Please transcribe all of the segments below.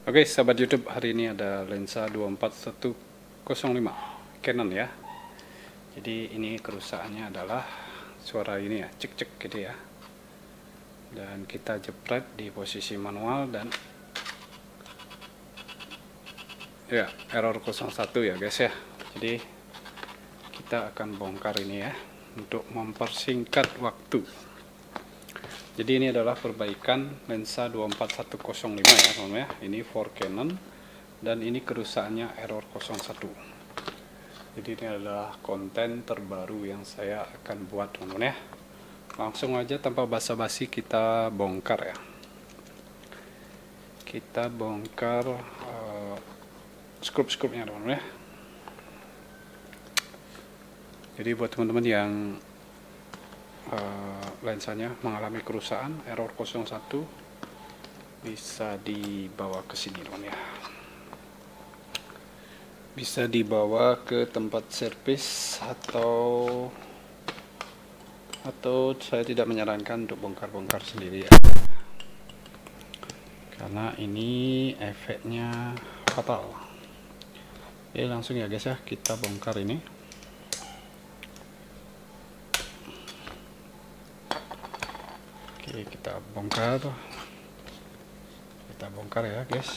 Oke, sahabat YouTube, hari ini ada lensa 24105 Canon ya. Jadi ini kerusakannya adalah suara ini ya, cek-cek gitu ya. Dan kita jepret di posisi manual dan ya, error 01 ya guys ya. Jadi kita akan bongkar ini ya untuk mempersingkat waktu. Jadi ini adalah perbaikan lensa 24105 ya teman-teman ya. Ini for Canon dan ini kerusakannya error 01. Jadi ini adalah konten terbaru yang saya akan buat teman-teman ya. Langsung aja tanpa basa-basi kita bongkar ya. Kita bongkar skrup-skrupnya teman-teman ya. Jadi buat teman-teman yang lensanya mengalami kerusakan error 01 bisa dibawa ke sini teman ya, bisa dibawa ke tempat servis atau saya tidak menyarankan untuk bongkar-bongkar sendiri ya, karena ini efeknya fatal. Oke, langsung ya guys ya, kita bongkar ini. Oke, kita bongkar ya guys.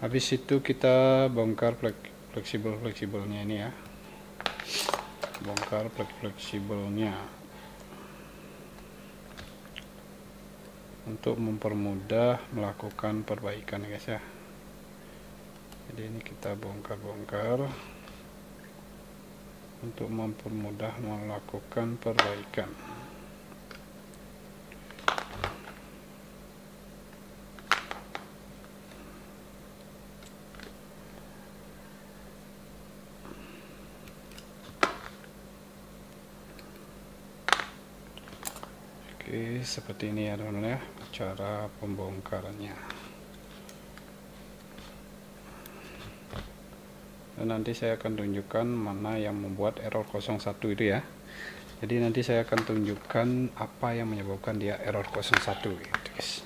Habis itu kita bongkar fleksibelnya ini ya, bongkar fleksibelnya untuk mempermudah melakukan perbaikan guys ya. Jadi ini kita bongkar untuk mempermudah melakukan perbaikan. Oke, seperti ini ya teman-teman ya cara pembongkarannya. Dan nanti saya akan tunjukkan mana yang membuat error 01 itu ya. Jadi nanti saya akan tunjukkan apa yang menyebabkan dia error 01 gitu guys.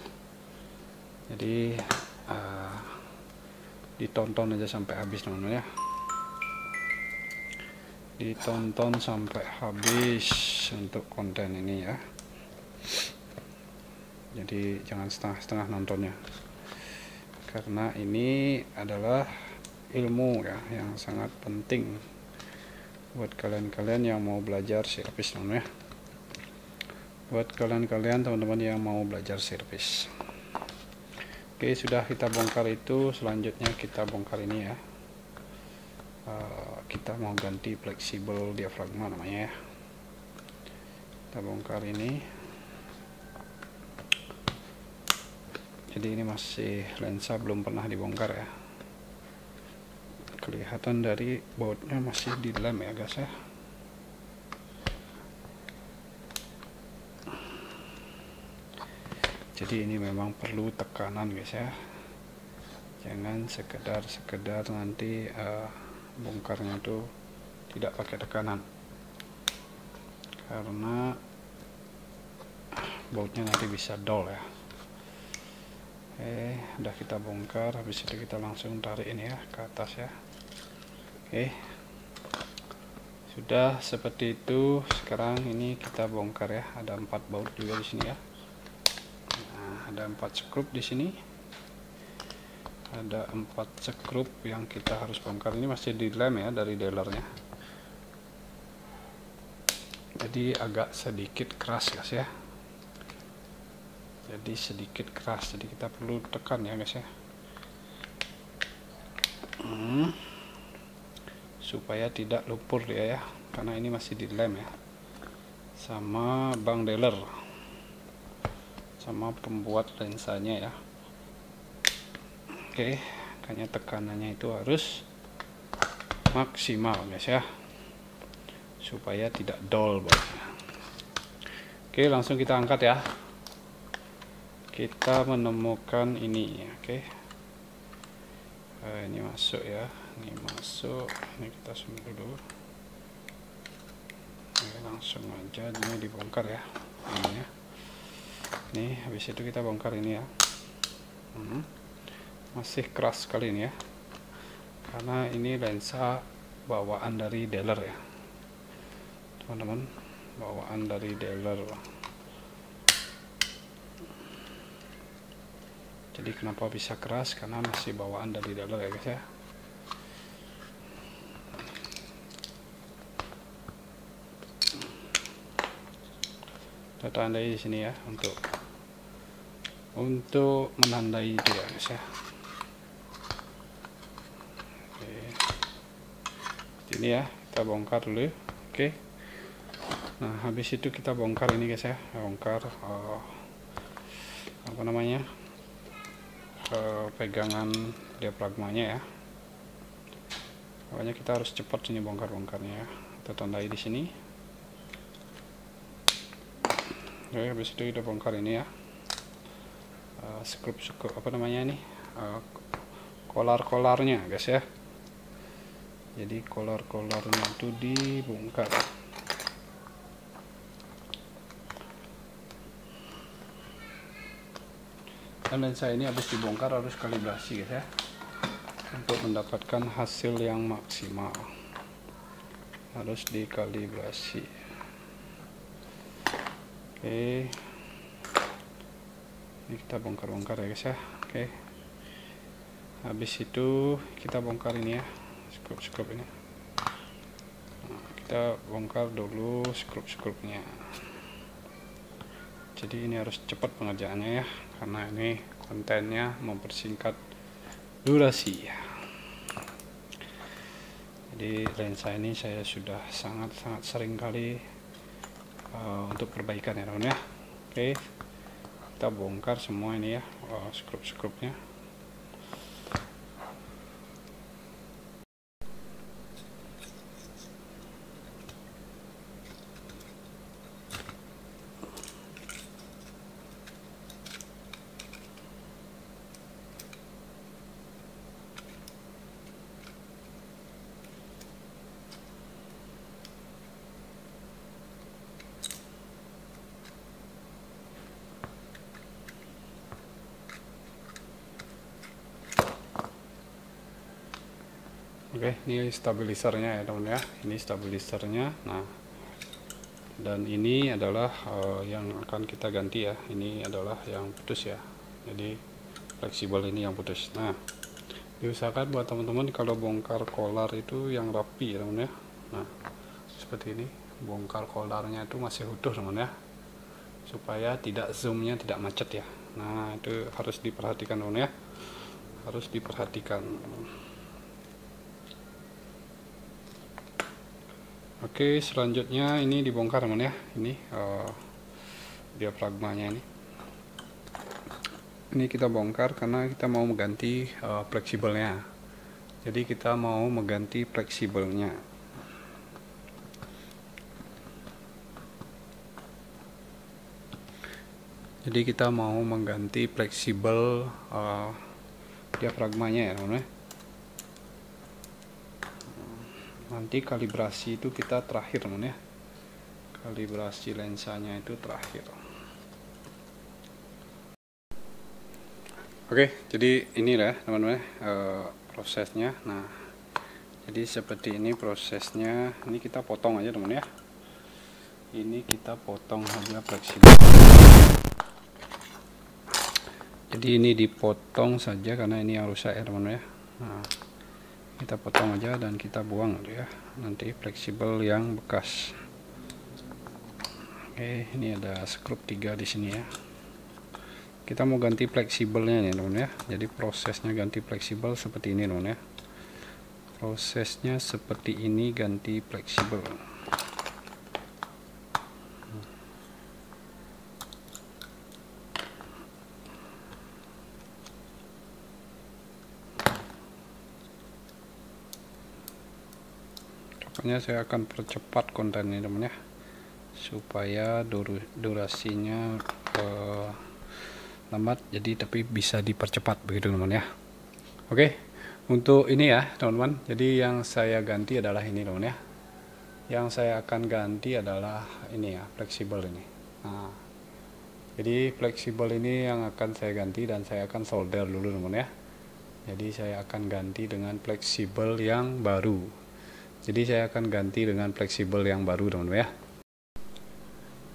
Jadi ditonton aja sampai habis teman-teman ya. Ditonton sampai habis untuk konten ini ya. Jadi jangan setengah-setengah nontonnya, karena ini adalah ilmu ya yang sangat penting buat kalian-kalian yang mau belajar servis ya. Buat kalian-kalian teman-teman yang mau belajar servis. Oke, sudah kita bongkar itu, selanjutnya kita bongkar ini ya. Kita mau ganti fleksibel diafragma namanya ya. Kita bongkar ini. Jadi ini masih lensa belum pernah dibongkar ya. Kelihatan dari bautnya masih di lem ya guys ya. Jadi ini memang perlu tekanan guys ya. Jangan sekedar nanti bongkarnya itu tidak pakai tekanan, karena bautnya nanti bisa dol ya. Oke, udah kita bongkar, habis itu kita langsung tarik ini ya ke atas ya. Oke, sudah seperti itu. Sekarang ini kita bongkar ya, ada 4 baut juga di sini ya. Nah, ada 4 skrup di sini, ada 4 skrup yang kita harus bongkar. Ini masih dilem ya dari dealernya, jadi agak sedikit keras guys ya. Jadi sedikit keras, jadi kita perlu tekan ya guys ya, supaya tidak lumpur dia ya, karena ini masih dilem ya sama bang dealer, sama pembuat lensanya ya. Oke, makanya tekanannya itu harus maksimal guys ya, supaya tidak dol bautnya. Oke, langsung kita angkat ya. Kita menemukan ini ya. Oke, ini masuk ya, ini masuk, ini kita sumber dulu. Oke, langsung aja ini dibongkar ya, ini ya. Nih habis itu kita bongkar ini ya. Masih keras sekali ini ya, karena ini lensa bawaan dari dealer ya teman-teman, bawaan dari dealer. Jadi kenapa bisa keras, karena masih bawaan dari dealer ya guys ya. Kita tandai di sini ya, untuk menandai itu ya guys ya. Oke. Ini ya, kita bongkar dulu. Oke. Nah, habis itu kita bongkar ini guys ya, bongkar apa namanya, pegangan diafragmanya ya. Makanya kita harus cepat sini bongkar-bongkarnya ya. Kita tandai di sini. Oke, habis itu kita bongkar ini ya, skrup apa namanya ini, kolar-kolarnya guys ya. Jadi kolar-kolarnya itu dibongkar. Dan lensa ini habis dibongkar harus kalibrasi guys ya, untuk mendapatkan hasil yang maksimal harus dikalibrasi. Oke, ini kita bongkar-bongkar ya guys ya. Oke, habis itu kita bongkar ini ya, skrup ini. Nah, kita bongkar dulu skrup-skrupnya. Jadi ini harus cepat pengerjaannya ya, karena ini kontennya mempersingkat durasi ya. Jadi lensa ini saya sudah sangat-sangat sering kali untuk perbaikan ya teman ya. Oke, kita bongkar semua ini ya, skrup-skrupnya. Oke, ini stabilisernya ya teman ya. Ini stabilisernya. Nah, dan ini adalah yang akan kita ganti ya. Ini adalah yang putus ya. Jadi fleksibel ini yang putus. Nah, diusahakan buat teman-teman kalau bongkar kolar itu yang rapi ya teman ya. Nah, seperti ini, bongkar kolarnya itu masih utuh teman ya, supaya tidak zoomnya tidak macet ya. Nah, itu harus diperhatikan teman ya, harus diperhatikan. Oke, selanjutnya ini dibongkar teman ya. Ini diafragmanya ini kita bongkar karena kita mau mengganti fleksibelnya. Jadi kita mau mengganti fleksibelnya. Jadi kita mau mengganti fleksibel diafragmanya ya teman-teman. Nanti kalibrasi itu kita terakhir teman ya, kalibrasi lensanya itu terakhir. Oke, jadi inilah teman-teman prosesnya. Nah, jadi seperti ini prosesnya. Ini kita potong aja teman ya, ini kita potong aja fleksibel. Jadi ini dipotong saja karena ini harus rusak ya teman ya. Nah, kita potong aja dan kita buang ya, nanti fleksibel yang bekas. Oke, ini ada skrup 3 di sini ya. Kita mau ganti fleksibelnya nih teman ya. Jadi prosesnya ganti fleksibel seperti ini teman ya. Prosesnya seperti ini, ganti fleksibel. Pokoknya saya akan percepat konten ini teman ya, supaya durasinya lambat, jadi tapi bisa dipercepat begitu teman ya. Oke, untuk ini ya teman-teman, jadi yang saya ganti adalah ini teman ya. Yang saya akan ganti adalah ini ya, fleksibel ini. Nah, Jadi fleksibel ini yang akan saya ganti dan saya akan solder dulu teman ya. Jadi saya akan ganti dengan fleksibel yang baru. Jadi saya akan ganti dengan fleksibel yang baru teman-teman ya.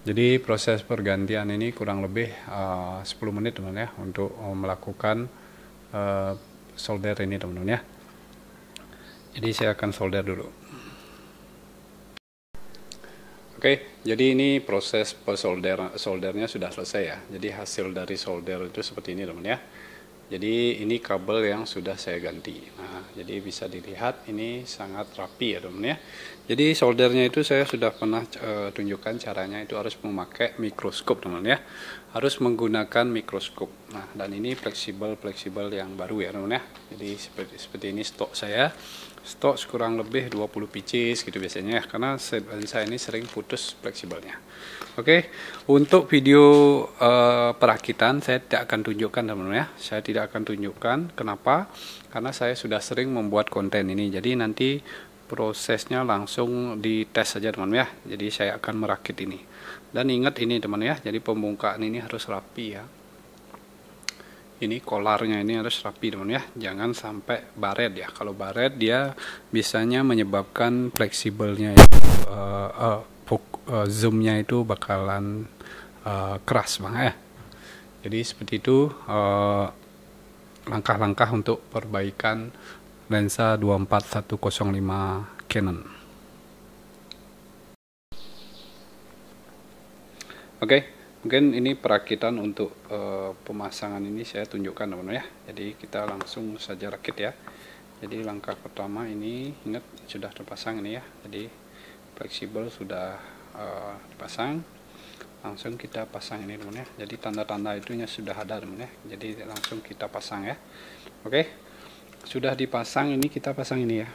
Jadi proses pergantian ini kurang lebih 10 menit teman-teman ya untuk melakukan solder ini teman-teman ya. Jadi saya akan solder dulu. Oke, jadi ini proses soldernya sudah selesai ya. Jadi hasil dari solder itu seperti ini teman ya. Jadi ini kabel yang sudah saya ganti. Nah, jadi bisa dilihat ini sangat rapi ya teman ya. Jadi soldernya itu saya sudah pernah tunjukkan caranya, itu harus memakai mikroskop teman ya. Harus menggunakan mikroskop. Nah, dan ini fleksibel yang baru ya teman ya. Jadi seperti ini stok saya. Stok kurang lebih 20 pieces gitu biasanya ya, karena saya ini sering putus fleksibelnya. Oke, untuk video perakitan saya tidak akan tunjukkan teman-teman ya. Saya tidak akan tunjukkan. Kenapa? Karena saya sudah sering membuat konten ini. Jadi nanti prosesnya langsung dites saja teman-teman ya. Jadi saya akan merakit ini. Dan ingat ini teman ya. Jadi pembongkaran ini harus rapi ya. Ini kolarnya ini harus rapi teman ya, jangan sampai baret ya. Kalau baret dia biasanya menyebabkan fleksibelnya itu zoomnya itu bakalan keras banget ya. Jadi seperti itu langkah-langkah untuk perbaikan lensa 24105 Canon. Oke. Mungkin ini perakitan untuk pemasangan ini saya tunjukkan teman-teman ya. Jadi kita langsung saja rakit ya. Jadi langkah pertama ini ingat sudah terpasang ini ya. Jadi fleksibel sudah dipasang. Langsung kita pasang ini teman ya. Jadi tanda-tanda itunya sudah ada teman ya. Jadi langsung kita pasang ya. Oke. Sudah dipasang, ini kita pasang ini ya.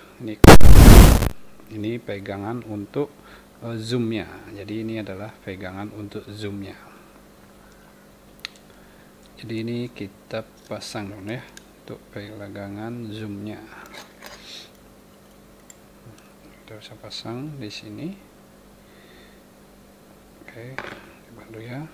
Ini pegangan untuk zoomnya. Jadi ini adalah pegangan untuk zoomnya. Jadi ini kita pasang dong ya untuk pegangan zoomnya. Kita bisa pasang di sini. Oke, coba dulu ya.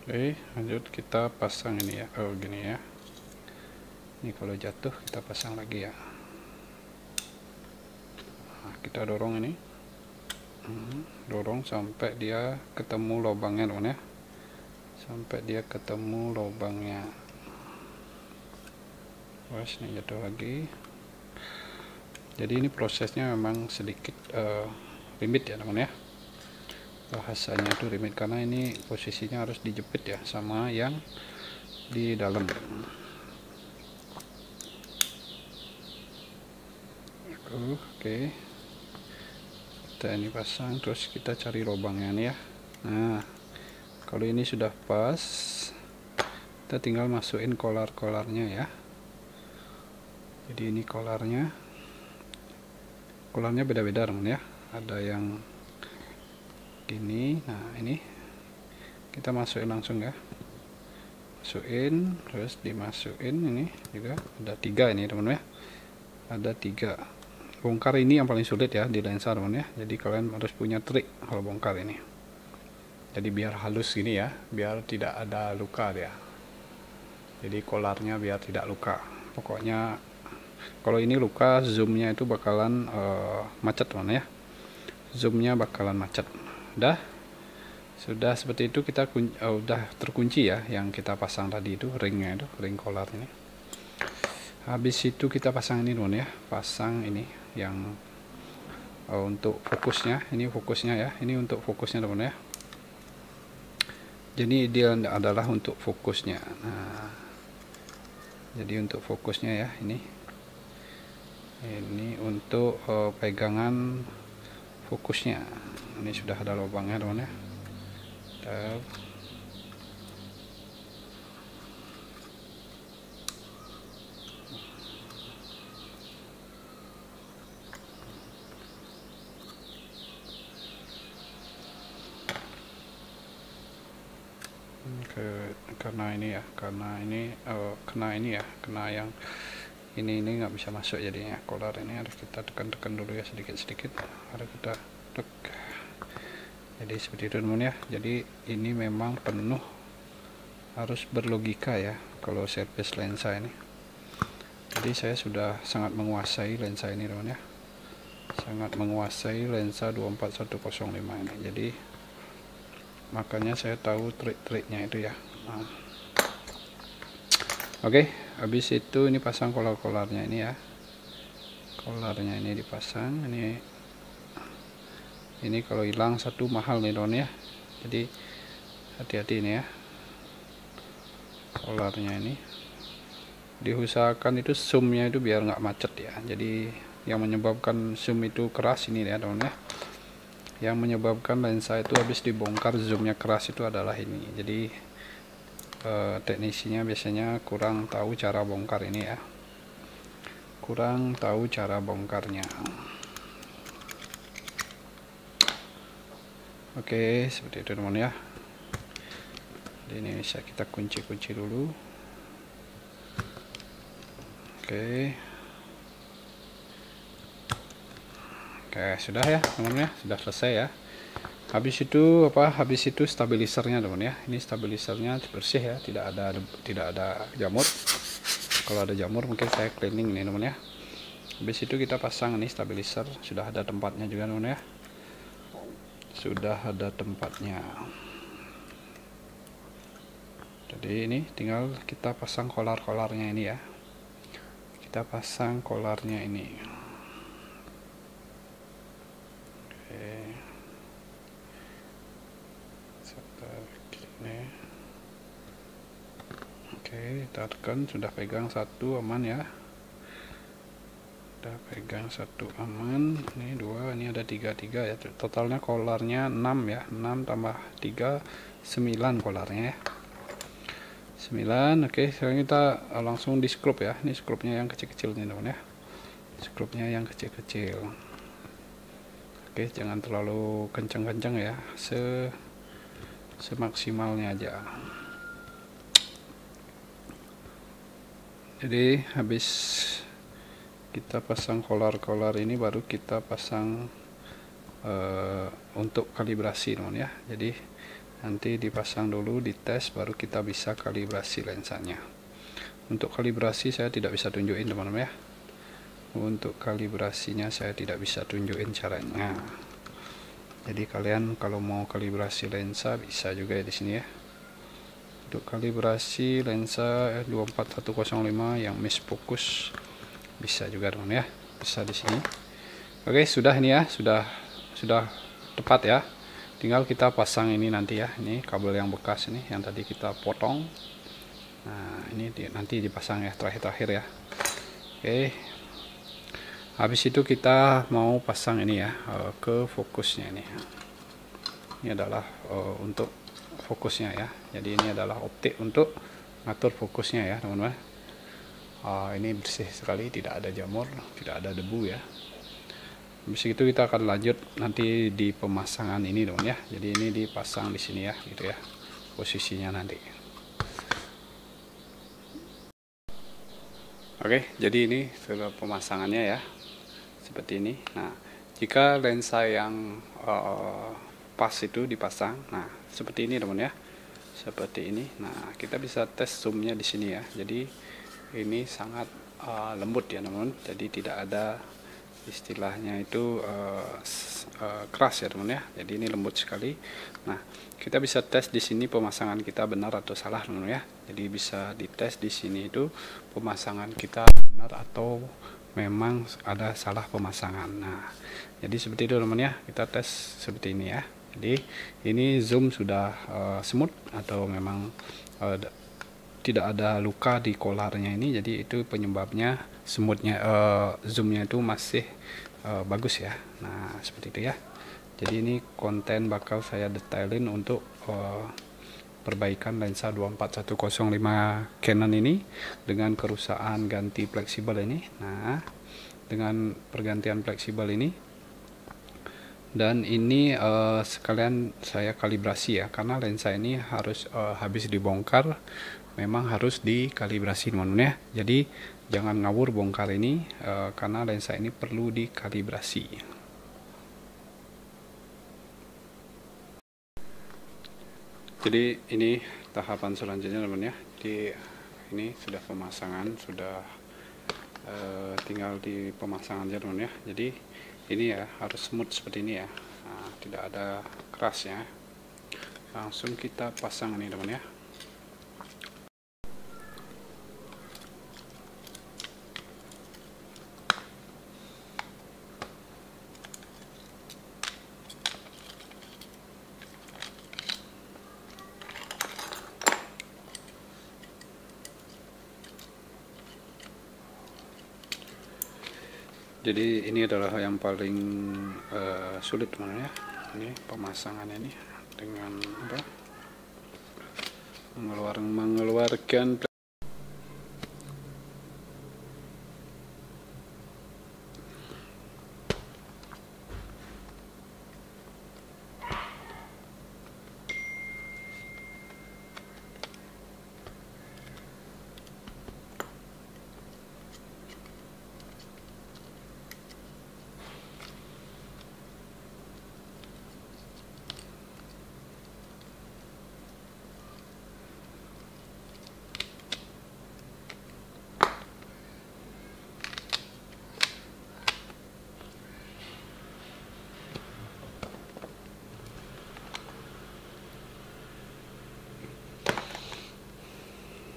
Oke, lanjut kita pasang ini ya. Oh, gini ya. Ini kalau jatuh kita pasang lagi ya. Nah, kita dorong ini, dorong sampai dia ketemu lubangnya teman ya, sampai dia ketemu lubangnya. Terus ini jatuh lagi. Jadi ini prosesnya memang sedikit rumit ya teman ya. Bahasanya itu rumit karena ini posisinya harus dijepit ya sama yang di dalam. Oke, kita ini pasang, terus kita cari lubangnya nih ya. Nah, kalau ini sudah pas, kita tinggal masukin kolar-kolarnya ya. Jadi ini kolarnya beda-beda teman ya. Ada yang gini. Nah, ini kita masukin langsung ya. Masukin, terus dimasukin ini juga ada 3 ini teman ya. Ada 3. Bongkar ini yang paling sulit ya di lensa teman ya. Jadi kalian harus punya trik kalau bongkar ini. Jadi biar halus gini ya, biar tidak ada luka dia. Jadi kolarnya biar tidak luka. Pokoknya kalau ini luka, zoomnya itu bakalan macet teman ya. Zoomnya bakalan macet. Sudah seperti itu kita udah terkunci ya yang kita pasang tadi itu, ringnya itu, ring kolar ini. Habis itu kita pasang ini teman ya, pasang ini yang untuk fokusnya. Ini fokusnya ya, ini untuk fokusnya teman ya. Jadi dia adalah untuk fokusnya. Nah, jadi untuk fokusnya ya, ini untuk pegangan fokusnya. Ini sudah ada lubangnya teman ya. Karena karena ini ya, kena yang ini nggak bisa masuk jadinya. Kolar ini harus kita tekan dulu ya, sedikit harus kita tek. Jadi seperti itu teman ya. Jadi ini memang penuh harus berlogika ya kalau servis lensa ini. Jadi saya sudah sangat menguasai lensa ini teman ya, sangat menguasai lensa 24105 ini. Jadi makanya saya tahu trik-triknya itu ya. Nah, oke, habis itu ini pasang kolar-kolarnya ini ya. Kolarnya ini dipasang. Ini kalau hilang satu mahal nih teman ya. Jadi hati-hati ini ya. Kolarnya ini diusahakan itu zoomnya itu biar nggak macet ya. Jadi yang menyebabkan zoom itu keras ini ya teman ya. Yang menyebabkan lensa itu habis dibongkar zoomnya keras itu adalah ini. Jadi teknisinya biasanya kurang tahu cara bongkar ini ya, kurang tahu cara bongkarnya. Oke, seperti itu teman ya. Jadi ini bisa kita kunci dulu. Oke, sudah ya teman ya, sudah selesai ya. Habis itu stabilisernya teman ya. Ini stabilisernya bersih ya, tidak ada jamur. Kalau ada jamur mungkin saya cleaning nih teman ya. Habis itu kita pasang ini stabiliser, sudah ada tempatnya juga teman ya. Sudah ada tempatnya. Jadi ini tinggal kita pasang kolar-kolarnya ini ya. Kita pasang kolarnya ini. Oke, kita tekan, sudah pegang satu aman ya. Sudah pegang satu aman. Ini dua, ini ada tiga ya. Totalnya kolarnya 6 ya. 6 tambah 3 9 kolarnya ya. 9. Oke, sekarang kita langsung di skrup ya. Ini skrupnya yang kecil-kecil nih teman ya. Skrupnya yang kecil-kecil. Oke, jangan terlalu kencang-kencang ya. Semaksimalnya aja. Jadi habis kita pasang kolar-kolar ini baru kita pasang untuk kalibrasi teman ya. Jadi nanti dipasang dulu, dites, baru kita bisa kalibrasi lensanya. Untuk kalibrasi saya tidak bisa tunjukin teman-teman ya. Untuk kalibrasinya saya tidak bisa tunjukin caranya. Jadi kalian kalau mau kalibrasi lensa bisa juga ya di sini ya. Untuk kalibrasi lensa 24105 yang miss focus bisa juga teman ya, bisa di sini. Oke, sudah ini ya, sudah tepat ya. Tinggal kita pasang ini nanti ya. Ini kabel yang bekas ini yang tadi kita potong. Nah, ini nanti dipasang ya, terakhir ya. Oke. Habis itu kita mau pasang ini ya, ke fokusnya ini. Ini adalah untuk fokusnya ya. Jadi ini adalah optik untuk ngatur fokusnya ya teman-teman. Ini bersih sekali, tidak ada jamur, tidak ada debu ya. Habis itu kita akan lanjut nanti di pemasangan ini teman ya. Jadi ini dipasang di sini ya, gitu ya, posisinya nanti. Oke, jadi ini sudah pemasangannya ya, seperti ini. Nah, jika lensa yang pas itu dipasang, nah seperti ini teman ya, seperti ini. Nah, kita bisa tes zoomnya di sini ya. Jadi ini sangat lembut ya teman. Jadi tidak ada istilahnya itu keras ya teman ya. Jadi ini lembut sekali. Nah, kita bisa tes di sini pemasangan kita benar atau salah teman ya. Jadi bisa dites di sini itu pemasangan kita benar atau memang ada salah pemasangan. Nah, jadi seperti itu teman ya. Kita tes seperti ini ya. Jadi ini zoom sudah smooth atau memang tidak ada luka di kolarnya ini. Jadi itu penyebabnya smoothnya, zoomnya itu masih bagus ya. Nah, seperti itu ya. Jadi ini konten bakal saya detailin untuk perbaikan lensa 24105 Canon ini dengan kerusakan ganti fleksibel ini. Nah, dengan pergantian fleksibel ini Dan ini sekalian saya kalibrasi ya, karena lensa ini harus habis dibongkar memang harus dikalibrasi teman-teman ya. Jadi jangan ngawur bongkar ini karena lensa ini perlu dikalibrasi. Jadi ini tahapan selanjutnya teman-teman ya. Jadi ini sudah pemasangan, sudah tinggal di pemasangan aja teman-teman ya. Jadi ini ya harus smooth seperti ini ya. Nah, tidak ada kerasnya. Langsung kita pasang nih teman-teman ya. Jadi ini adalah yang paling sulit teman-teman ya. Ini pemasangannya ini dengan apa? Mengeluarkan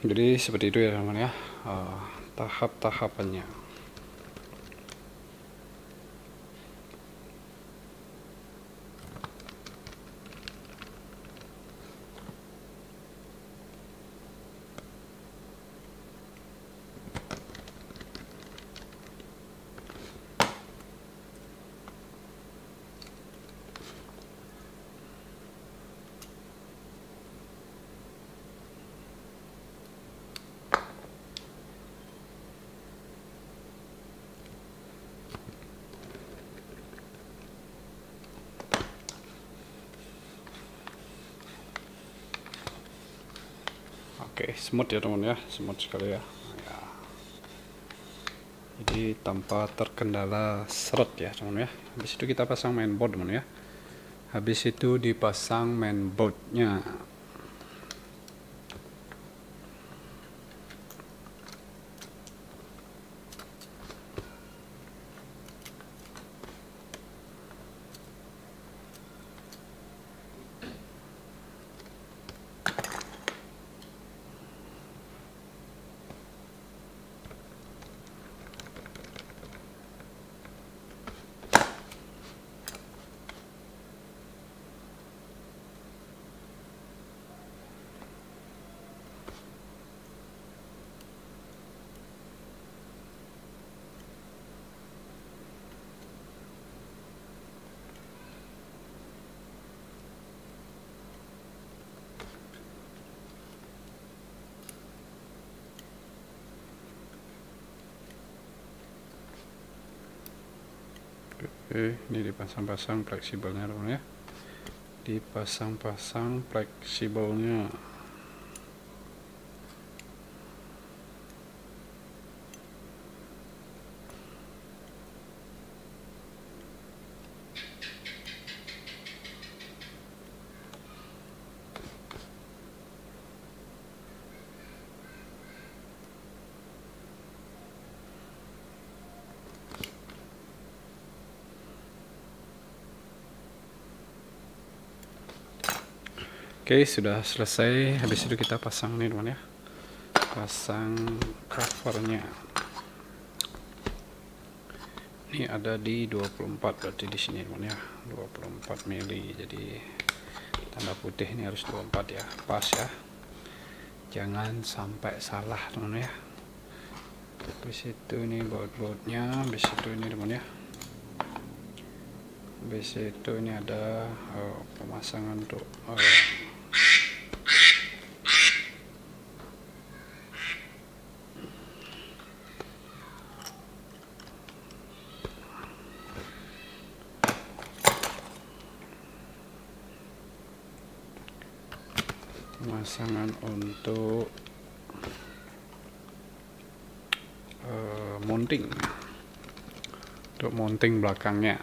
jadi seperti itu ya teman-teman ya, tahap-tahapannya. Oke, smooth ya teman ya, smooth sekali ya. Jadi tanpa terkendala seret ya teman ya. Habis itu kita pasang mainboard teman ya. Habis itu dipasang mainboardnya. Oke, ini dipasang-pasang fleksibelnya teman ya. Dipasang-pasang fleksibelnya. Oke, sudah selesai. Habis itu kita pasang nih teman ya, pasang covernya. Ini ada di 24 berarti di sini teman ya, 24 mili. Jadi tanda putih ini harus 24 ya, pas ya, jangan sampai salah teman ya. Habis itu ini baut-bautnya, habis itu ini teman ya, habis itu ini ada pemasangan untuk pemasangan untuk mounting, untuk mounting belakangnya.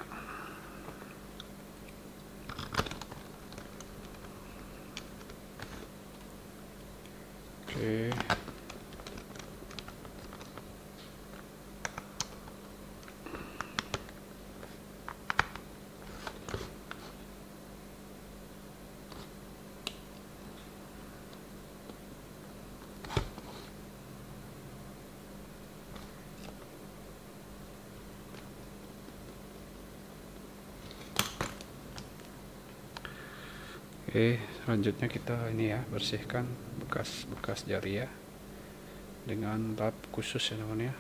Oke. Oke, selanjutnya kita ini ya, bersihkan bekas-bekas jari ya, dengan lap khusus ya teman ya,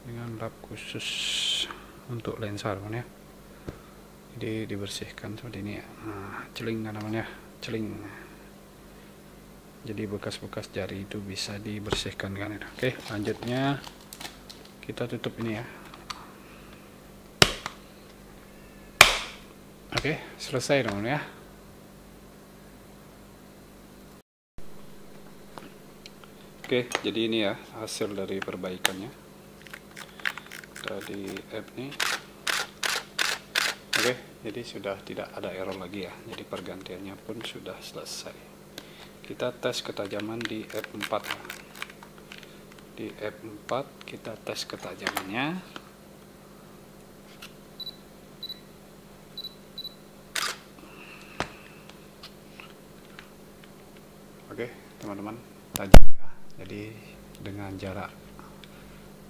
dengan lap khusus untuk lensa teman ya. Jadi dibersihkan seperti ini ya. Nah, celing kan namanya, celing. Jadi bekas-bekas jari itu bisa dibersihkan kan. Oke, selanjutnya kita tutup ini ya. Oke, selesai teman ya. Oke, jadi ini ya hasil dari perbaikannya dari app ini. Oke, jadi sudah tidak ada error lagi ya. Jadi pergantiannya pun sudah selesai. Kita tes ketajaman di F4 ya. Di F4 kita tes ketajamannya. Oke, teman-teman, tajam ya. Jadi dengan jarak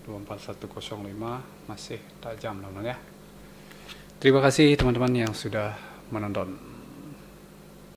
24105 masih tajam teman-teman ya. Terima kasih teman-teman yang sudah menonton.